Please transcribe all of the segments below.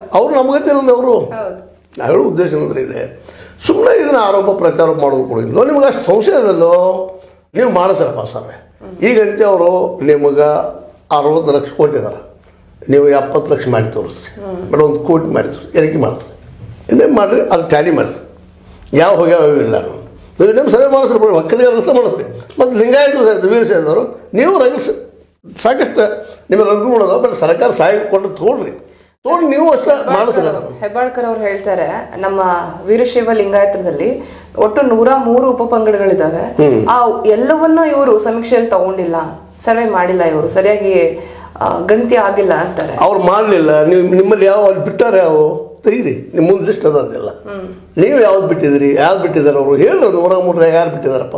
ಅವರು ನಮ್ಗೆ ಗೊತ್ತಿರಲ್ಲ ಅವರು ಹೇಳೋ ಉದ್ದೇಶ ಅಂದರೆ ಇಲ್ಲಿ ಸುಮ್ಮನೆ ಇದನ್ನು ಆರೋಪ ಪ್ರಚಾರ ಮಾಡೋದು ಕೂಡ ಇಲ್ಲೋ ನಿಮ್ಗೆ ಅಷ್ಟು ಸಂಶಯ ಇದಲ್ಲೋ ನೀವು ಮಾಡಿಸ್ರಪ್ಪ ಸರ್ ಈಗಂತೆ ಅವರು ನಿಮಗೆ 60 ಲಕ್ಷ ಕೊಟ್ಟಿದ್ದಾರೆ ನೀವು 70 ಲಕ್ಷ ಮಾಡಿ ತೋರಿಸ್ರಿ ಬಟ್ 1 ಕೋಟಿ ಮಾಡಿ ತೋರಿಸಿ ಏನಕ್ಕೆ ಮಾಡಿಸ್ರಿ ಇನ್ನೇನು ಮಾಡಿರಿ ಅದು ಟ್ಯಾಲಿ ಮಾಡಿರಿ ಯಾವ ಹೋಗ್ಯಾವಿಲ್ಲ ನೀವು ನಿಮ್ಮ ಸರ್ವೆ ಮಾಡಿಸ್ರಿ ಬಿಡಿ ಒಕ್ಕಲಿಗೆ ರಸ್ತೆ ಮಾಡಿಸ್ರಿ ಮತ್ತು ಲಿಂಗಾಯತರು ವೀರಶೈವರು ನೀವು ಸಾಕಷ್ಟು ನಿಮ್ಮ ರಂಗುಗಳದ ಬಟ್ ಸರ್ಕಾರ ಸಹಾಯ ಕೊಟ್ಟು ತೊಗೊಳ್ರಿ ತೊಗೊಂಡು ನೀವು ಅಷ್ಟೇ ಮಾಡಿಸ್ರಿ. ಹೆಬ್ಬಾಳ್ಕರ್ ಅವ್ರು ಹೇಳ್ತಾರೆ ನಮ್ಮ ವೀರಶೈವ ಲಿಂಗಾಯತದಲ್ಲಿ ಒಟ್ಟು 103 ಉಪಪಂಗಡಗಳಿದ್ದಾವೆ. ಆ ಎಲ್ಲವನ್ನೂ ಇವರು ಸಮೀಕ್ಷೆಯಲ್ಲಿ ತಗೊಂಡಿಲ್ಲ, ಸರ್ವೆ ಮಾಡಿಲ್ಲ, ಇವರು ಸರಿಯಾಗಿ ಗಣತಿ ಆಗಿಲ್ಲ ಅಂತಾರೆ. ಅವ್ರು ಮಾಡಲಿಲ್ಲ. ನೀವು ನಿಮ್ಮಲ್ಲಿ ಯಾವ ಅಲ್ಲಿ ಬಿಟ್ಟಾರೆ ಯಾವ ತೆಗೀರಿ ನಿಮ್ಮ ಮುಂದೆ ಲಿಸ್ಟ್ ಅದೆಲ್ಲ ನೀವು ಯಾವ್ದು ಬಿಟ್ಟಿದ್ರಿ ಯಾವ್ದು ಬಿಟ್ಟಿದ್ದಾರೆ ಅವರು ಹೇಳ್ರಿ 103 ಯಾರು ಬಿಟ್ಟಿದಾರಪ್ಪ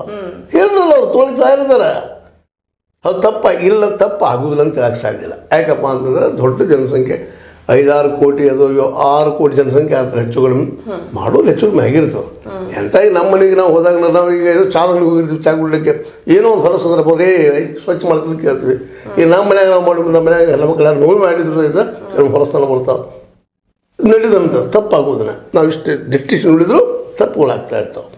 ಹೇಳ್ರಲ್ಲ ಅವ್ರು ತೊಗೊಳ್ತಾ ಇರ್ತಾರೆ. ಅದು ಇಲ್ಲ ತಪ್ಪು ಆಗೋದಿಲ್ಲ ಅಂತ ಹೇಳಕ್ಕೆ ಸಾಧ್ಯ ಇಲ್ಲ. ಯಾಕಪ್ಪ ಅಂತಂದ್ರೆ ದೊಡ್ಡ ಜನಸಂಖ್ಯೆ 5-6 ಕೋಟಿ ಅದು 6 ಕೋಟಿ ಜನಸಂಖ್ಯೆ ಆಗ್ತಾರೆ ಹೆಚ್ಚು ಕಡಿಮೆ ಮಾಡೋದು ಹೆಚ್ಚು ಕಡಿಮೆ ಆಗಿರ್ತದೆ. ಎಂತ ಈಗ ನಮ್ಮ ಮನೆಗೆ ನಾವು ಹೋದಾಗ ನಾವು ಈಗ ಚಾದಂಗಡಿಗೆ ಹೋಗಿರ್ತೀವಿ ಚಾ ಕುಡ್ಲಿಕ್ಕೆ ಏನೋ ಒಂದು ಹೊರ ಸಂದರ್ಭ ಹೋದ್ರೆ ಸ್ವಚ್ಛ ಮಾಡ್ತೀವಿ ಕೇಳ್ತೀವಿ. ಈಗ ನಮ್ಮ ಮನ್ಯಾಗ ನಾವು ಮಾಡಿ ನಮ್ಮ ಮನ್ಯಾಗ ಎಲ್ಲ ಮಕ್ಕಳು ನೋವು ಮಾಡಿದ್ರು ಸಹಿತ ಕೆಲವು ಹೊರಸ್ಥಾನ ಬರ್ತಾವೆ ನಡೆದಂತ ತಪ್ಪಾಗೋದನ್ನ ನಾವು ಇಷ್ಟು ಡಿಸ್ಟಿಷನ್ ಉಳಿದ್ರು ತಪ್ಪುಗಳಾಗ್ತಾ ಇರ್ತಾವೆ.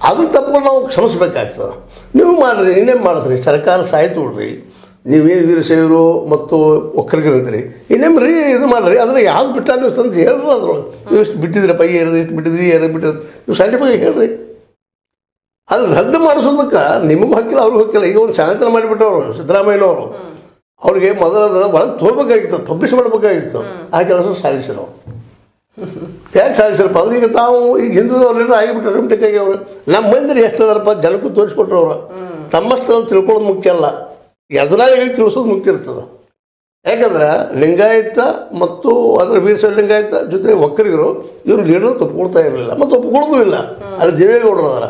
ಅದನ್ನ ತಪ್ಪುಗಳು ನಾವು ಕ್ಷಮಿಸ್ಬೇಕಾಗ್ತದೆ. ನೀವು ಮಾಡಿರಿ ಇನ್ನೇನು ಮಾಡಿಸ್ರಿ ಸರ್ಕಾರ ಸಹಾಯ ತೊಗೊಳ್ರಿ. ನೀವೇನು ವೀರಶೈವರು ಮತ್ತು ಒಕ್ಕಲಿಗರಂತೀರಿ ಇನ್ನೇನು ರೀ ಇದು ಮಾಡಿರಿ ಅದ್ರ ಯಾವ್ದು ಬಿಟ್ಟ ನೀವು ಸಂತ ಹೇಳ್ರಿ ಅದ್ರೊಳಗೆ ನೀವು ಇಷ್ಟು ಬಿಟ್ಟಿದ್ರಪ್ಪ ಏರಿದ ಇಷ್ಟು ಬಿಟ್ಟಿದ್ರಿ ಏರ ಬಿಟ್ಟಿರೋದು ನೀವು ಸರ್ಟಿಫಿಕೇಟ್ ಹೇಳ್ರಿ. ಅದು ರದ್ದು ಮಾಡಿಸೋದಕ್ಕೆ ನಿಮಗೂ ಹಾಕಿಲ್ಲ ಅವ್ರಿಗೂ ಹಾಕಿಲ್ಲ. ಈಗ ಒಂದು ಚಾಣತನ ಮಾಡಿಬಿಟ್ಟವರು ಸಿದ್ದರಾಮಯ್ಯನವರು ಅವ್ರಿಗೆ ಮೊದಲದನ್ನು ಒಳಗೆ ತೋರ್ಬೇಕಾಗಿತ್ತು ಪಬ್ಲಿಷ್ ಮಾಡಬೇಕಾಗಿತ್ತು. ಆ ಕೆಲಸ ಸಾಧಿಸಿರೋ ಯಾಕೆ ಸಾಧಿಸಿರಪ್ಪ ಅಂದ್ರೆ ಈಗ ತಾವು ಈಗ ಹಿಂದುಳಿದವ್ರು ಆಗಿಬಿಟ್ರೆ ರಿಮ್ಟಿಕ್ಕಾಗಿ ಅವರು ನಮ್ಮ ಮಂದಿರ ಎಷ್ಟು ಅದಾರಪ್ಪ ಜನಕ್ಕೂ ತೋರಿಸ್ಕೊಟ್ರು ಅವರು ತಮ್ಮಷ್ಟರಲ್ಲಿ ತಿಳ್ಕೊಳ್ಳೋದು ಮುಖ್ಯ ಅಲ್ಲ ಎದುರಾಳಿಗಳಿಗೆ ತಿಳಿಸೋದು ಮುಖ್ಯ ಇರ್ತದೆ. ಯಾಕಂದ್ರೆ ಲಿಂಗಾಯತ ಮತ್ತು ಅದರ ವೀರಶೈವ ಲಿಂಗಾಯತ ಜೊತೆ ಒಕ್ಕಲಿಗರು ಇವರು ಲೀಡರ್ ತಪ್ಕೊಳ್ತಾ ಇರಲಿಲ್ಲ ಮತ್ತು ಒಪ್ಕೊಳ್ಳೋದು ಇಲ್ಲ. ಅಲ್ಲಿ ದೇವೇಗೌಡರು ಅದಾರ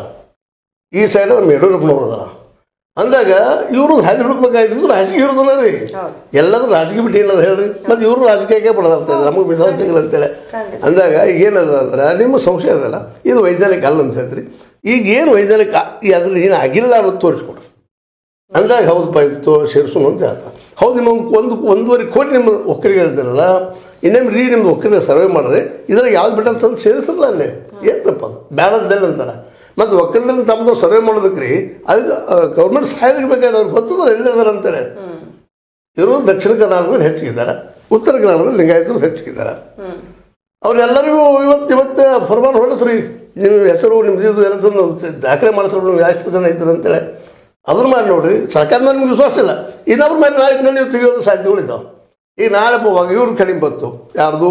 ಈ ಸೈಡ್ ನಮ್ಮ ಯಡಿಯೂರಪ್ಪನವ್ರು ಅದಾರ ಅಂದಾಗ ಇವರು ಹಾಗೆ ಹುಡುಕ್ಬೇಕಾಗಿದ್ದು ರಾಜಕೀಯ ಇರೋದನ್ನ ರೀ ಎಲ್ಲರೂ ರಾಜಕೀಯ ಬಿಟ್ಟು ಏನದ ಹೇಳ್ರಿ ಮತ್ತು ಇವರು ರಾಜಕೀಯಕ್ಕೆ ಬಡದಾಡ್ತಾ ಇದ್ದಾರೆ ನಮಗೆ ಮಿಸಾಜಿಲ್ಲ ಅಂತೇಳಿ ಅಂದಾಗ ಏನದ ಅಂದ್ರೆ ನಿಮ್ಮ ಸಂಶಯ ಅದಲ್ಲ ಇದು ವೈಜ್ಞಾನಿಕ ಅಲ್ಲ ಅಂತ ಹೇಳ್ತೀರಿ. ಈಗ ಏನು ವೈಜ್ಞಾನಿಕ ಅದ್ರಲ್ಲಿ ಏನು ಆಗಿಲ್ಲ ಅನ್ನೋದು ತೋರಿಸ್ಕೊಡ್ರಿ ಅಂದಾಗ ಹೌದಪ್ಪ ಇದು ಸೇರಿಸೋಣ ಅಂತ ಹೇಳ್ತಾರೆ. ಹೌದು ನಿಮಗೆ 1.5 ಕೋಟಿ ನಿಮ್ಮ ಒಕ್ಕಲಿಗೆ ಹೇಳ್ತಾರಲ್ಲ ಇನ್ನೇನು ರೀ ನಿಮ್ದು ಒಕ್ಕಲಿಗೆ ಸರ್ವೆ ಮಾಡ್ರಿ ಇದ್ರಾಗ ಯಾವ್ದು ಬಿಟ್ಟ ತಂದು ಸೇರಿಸಲ್ಲ ಅಲ್ಲೇ ಏನು ತಪ್ಪದು ಬ್ಯಾಲೆನ್ಸ್ದಲ್ಲಿ ಅಂತಾರೆ. ಮತ್ತು ಒಕ್ಕಲಿಗರನ್ನ ತಮ್ಮದು ಸರ್ವೆ ಮಾಡೋದಕ್ಕೆ ರೀ ಅದಕ್ಕೆ ಗೌರ್ಮೆಂಟ್ ಸಹಾಯಕ್ಕೆ ಬೇಕಾದ್ರೆ ಅವ್ರಿಗೆ ಗೊತ್ತದ ಎಲ್ಲಿದ್ದಾರೆ ಅಂತೇಳಿ. ಇವರು ದಕ್ಷಿಣ ಕರ್ನಾಟಕದಲ್ಲಿ ಹೆಚ್ಚಿಗಿದ್ದಾರೆ, ಉತ್ತರ ಕರ್ನಾಟಕದಲ್ಲಿ ಲಿಂಗಾಯತರು ಹೆಚ್ಚಿಗಿದ್ದಾರೆ. ಅವ್ರೆಲ್ಲರಿಗೂ ಇವತ್ತು ಫರ್ಮಾನ್ ಹೊರಡಿಸ್ರಿ ನೀವು ಹೆಸರು ನಿಮ್ದು ಇದು ಎಲ್ಲ ತಂದು ದಾಖಲೆ ಮಾಡಿಸ್ರು ನೀವು ಎಷ್ಟು ಜನ ಇದ್ದಾರೆ ಅಂತೇಳಿ ಅದ್ರ ಮಾಡಿ ನೋಡ್ರಿ. ಸರ್ಕಾರದ ನಿಮ್ಗೆ ವಿಶ್ವಾಸ ಇಲ್ಲ ಇನ್ನೊಬ್ರ ಮೇಲೆ ನಾಳೆ ನೀವು ತೆಗೆಯೋದು ಸಾಧ್ಯಗಳಿದ್ದಾವೆ. ಈಗ ನಾಳೆ ಇವ್ರದ್ದು ಕಡಿಮೆ ಬಂತು ಯಾರ್ದು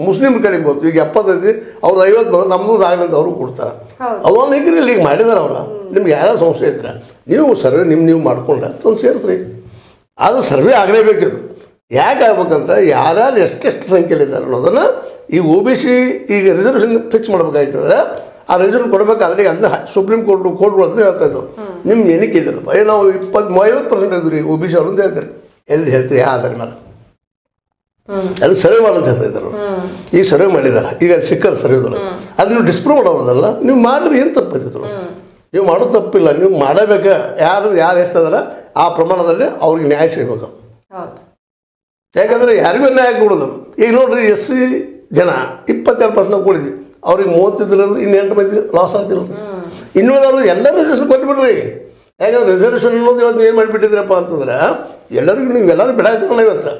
ಮುಸ್ಲಿಮ್ ಕಡಿಮೆ ಬಂತು ಈಗ 75 ಅವ್ರದ್ದು 50 ಬಂದ್ರೆ ನಮ್ಮದು ಆಗಲಿಂದ ಅವರು ಕೊಡ್ತಾರೆ. ಅವನ್ನ ಈಗ ಮಾಡಿದಾರೆ ಅವ್ರ ನಿಮ್ಗೆ ಯಾರು ಸಂಶಯ ಇದ್ರೆ ನೀವು ಸರ್ವೆ ನೀವು ಮಾಡ್ಕೊಂಡ್ರೆ ತಂದು ಸೇರಿಸ್ರಿ. ಅದು ಸರ್ವೆ ಆಗಲೇಬೇಕಿದು ಯಾಕೆ ಆಗ್ಬೇಕಂದ್ರೆ ಯಾರ್ಯಾರು ಎಷ್ಟೆಷ್ಟು ಸಂಖ್ಯೆಯಲ್ಲಿದ್ದಾರೆ ಅನ್ನೋದನ್ನು ಈ OBC ಈಗ ರಿಸರ್ವೇಷನ್ ಫಿಕ್ಸ್ ಮಾಡ್ಬೇಕಾಯ್ತಂದ್ರೆ ಆ ರಿಸರ್ವೇಷನ್ ಕೊಡಬೇಕಾದ್ರೆ ಅದನ್ನ ಸುಪ್ರೀಂ ಕೋರ್ಟ್ಗಳು ಅಂತ ಹೇಳ್ತಾ ಇದ್ದವು ನಿಮ್ಗೆ ಏನಕ್ಕೆ ಇಲ್ಲದಪ್ಪ ನಾವು 50% ಇದ್ವಿ ರೀ OBC ಅವರು ಅಂತ ಹೇಳ್ತಾರೆ. ಎಲ್ಲಿ ಹೇಳ್ತೀರಿ ಆಧಾರ ಮೇಲೆ ಅದು ಸರ್ವೆ ಮಾಡಂತ ಹೇಳ್ತಾ ಇದ್ದಾರೆ. ಈಗ ಸರ್ವೆ ಮಾಡಿದ್ದಾರೆ ಈಗ ಸಿಕ್ಕದ ಸರ್ವೆದಲ್ಲ ಅದು ನೀವು ಡಿಸ್ಪ್ರೂವ್ ಮಾಡೋದಲ್ಲ ನೀವು ಮಾಡಿರಿ ಏನು ತಪ್ಪಿದ್ರು ನೀವು ಮಾಡೋದು ತಪ್ಪಿಲ್ಲ ನೀವು ಮಾಡಬೇಕ ಯಾರು ಎಷ್ಟದಾರ ಆ ಪ್ರಮಾಣದಲ್ಲಿ ಅವ್ರಿಗೆ ನ್ಯಾಯ ಸಿಗಬೇಕು. ಯಾಕಂದ್ರೆ ಯಾರಿಗೂ ನ್ಯಾಯ ಕೊಡೋದು ಈಗ ನೋಡ್ರಿ SC ಜನ 22% ಕೊಡಿದ್ವಿ ಅವ್ರಿಗೆ 30 ಅಂದ್ರೆ ಇನ್ನು 8 ಮಂದಿ ಲಾಸ್ ಆಗ್ತಿಲ್ಲ. ಇನ್ನುಳಿದವ್ರು ಎಲ್ಲರೂ ರಿಸರ್ವೇಷನ್ ಕೊಟ್ಬಿಡ್ರಿ. ಯಾಕಂದ್ರೆ ರಿಸರ್ವೇಷನ್ ಅನ್ನೋದು ಇವತ್ತು ಏನು ಮಾಡಿಬಿಟ್ಟಿದ್ರಪ್ಪ ಅಂತಂದ್ರೆ ಎಲ್ಲರಿಗೂ ನೀವು ಎಲ್ಲರೂ ಬಿಡಾಯ್ತಾರಲ್ಲ ಇವತ್ತು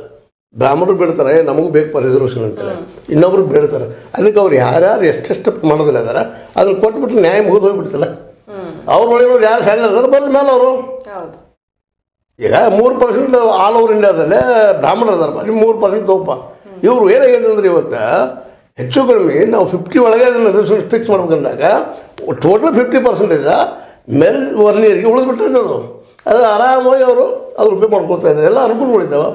ಬ್ರಾಹ್ಮಣರು ಬಿಡ್ತಾರೆ ನಮಗೂ ಬೇಕು ರಿಸರ್ವೇಷನ್ ಅಂತೇಳಿ ಇನ್ನೊಬ್ರು ಬೇಡ್ತಾರೆ. ಅದಕ್ಕೆ ಅವ್ರು ಯಾರ್ಯಾರು ಎಷ್ಟೆಷ್ಟು ಪ್ರಮಾಣದಲ್ಲಿ ಇದ್ದಾರೆ ಅದನ್ನು ಕೊಟ್ಬಿಟ್ರೆ ನ್ಯಾಯ ಮುಗಿದು ಹೋಗ್ಬಿಡ್ತಲ್ಲ. ಅವ್ರ ಒಳಗೆ ಯಾರು ಶಾಲೆ ಇರ್ತಾರೆ ಬಂದ ಮೇಲೆ ಅವರು ಈಗ 3% ಆಲ್ ಓವರ್ ಇಂಡಿಯಾದಲ್ಲೇ ಬ್ರಾಹ್ಮಣರು ಅದಾರಪ್ಪ ನೀವು 3% ತಗೋಪ್ಪ. ಇವರು ಏನಾಗಿದೆ ಅಂದ್ರೆ ಇವತ್ತು ಹೆಚ್ಚು ಕಡಿಮೆ ನಾವು 50 ಒಳಗೆ ಅದನ್ನು ರಿಸರ್ವೇಷನ್ ಫಿಕ್ಸ್ ಮಾಡ್ಬೇಕಂದಾಗ ಟೋಟಲ್ 50% ಮೇಲ್ವರ್ಣೀಯರಿಗೆ ಉಳಿದ್ಬಿಟ್ಟಿರ್ತದೆ. ಅದು ಆರಾಮಾಗಿ ಅವರು ಅದ್ರ ಉಪಯೋಗ ಮಾಡ್ಕೊಳ್ತಾ ಇದ್ದಾರೆ ಎಲ್ಲ ಅನುಕೂಲಗಳಿದ್ದಾವೆ.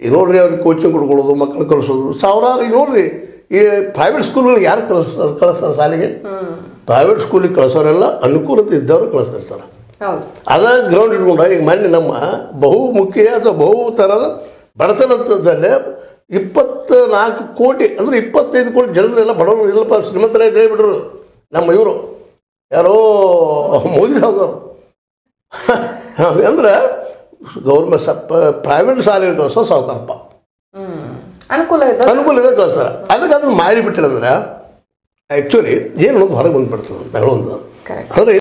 ಈಗ ನೋಡ್ರಿ ಅವ್ರಿಗೆ ಕೋಚಿಂಗ್ ಕೊಡ್ಕೊಳ್ಳೋದು ಮಕ್ಕಳು ಕಳಿಸೋದು ಸಾವಿರಾರು. ಈಗ ನೋಡ್ರಿ ಈ ಪ್ರೈವೇಟ್ ಸ್ಕೂಲ್ಗಳಿಗೆ ಯಾರು ಕಳಿಸ್ತಾರೆ ಶಾಲೆಗೆ ಪ್ರೈವೇಟ್ ಸ್ಕೂಲಿಗೆ ಕಳಿಸೋರೆಲ್ಲ ಅನುಕೂಲತೆ ಇದ್ದವರು ಕಳಿಸ್ತಿರ್ತಾರೆ. ಅದ ಗ್ರೌಂಡ್ ಇಟ್ಕೊಂಡ ಈಗ ಮೊನ್ನೆ ನಮ್ಮ ಬಹುಮುಖ್ಯ ಅಥವಾ ಬಹು ಥರದ ಬಡತನದಲ್ಲೇ 24 ಕೋಟಿ ಅಂದರೆ 25 ಕೋಟಿ ಜನರೆಲ್ಲ ಬಡವರು ಇಲ್ಲಪ್ಪ ಶ್ರೀಮಂತರೇ ಹೇಳಿಬಿಟ್ರು ನಮ್ಮ ಇವರು ಯಾರೋ ಮೋದಿ ಸಾವುಕಾರರು ಅಂದ್ರೆ ಗೌರ್ಮೆಂಟ್ ಪ್ರೈವೇಟ್ ಶಾಲೆ ಕಳಿಸೋ ಸಾವುಕಾರಪ್ಪ ಅನುಕೂಲ ಇದೆ ಅನುಕೂಲ ಇದೆ ಕಳ್ಸಾರ. ಅದಕ್ಕೆ ಅದನ್ನು ಮಾಡಿಬಿಟ್ಟಿರಂದ್ರೆ ಆ್ಯಕ್ಚುಲಿ ಏನು ಅನ್ನೋದು ಹೊರಗೆ ಬಂದುಬಿಡ್ತದೆ ಅಂತ ಹೇಳೋದು. ಕರೆಕ್ಟ್. ಅಂದರೆ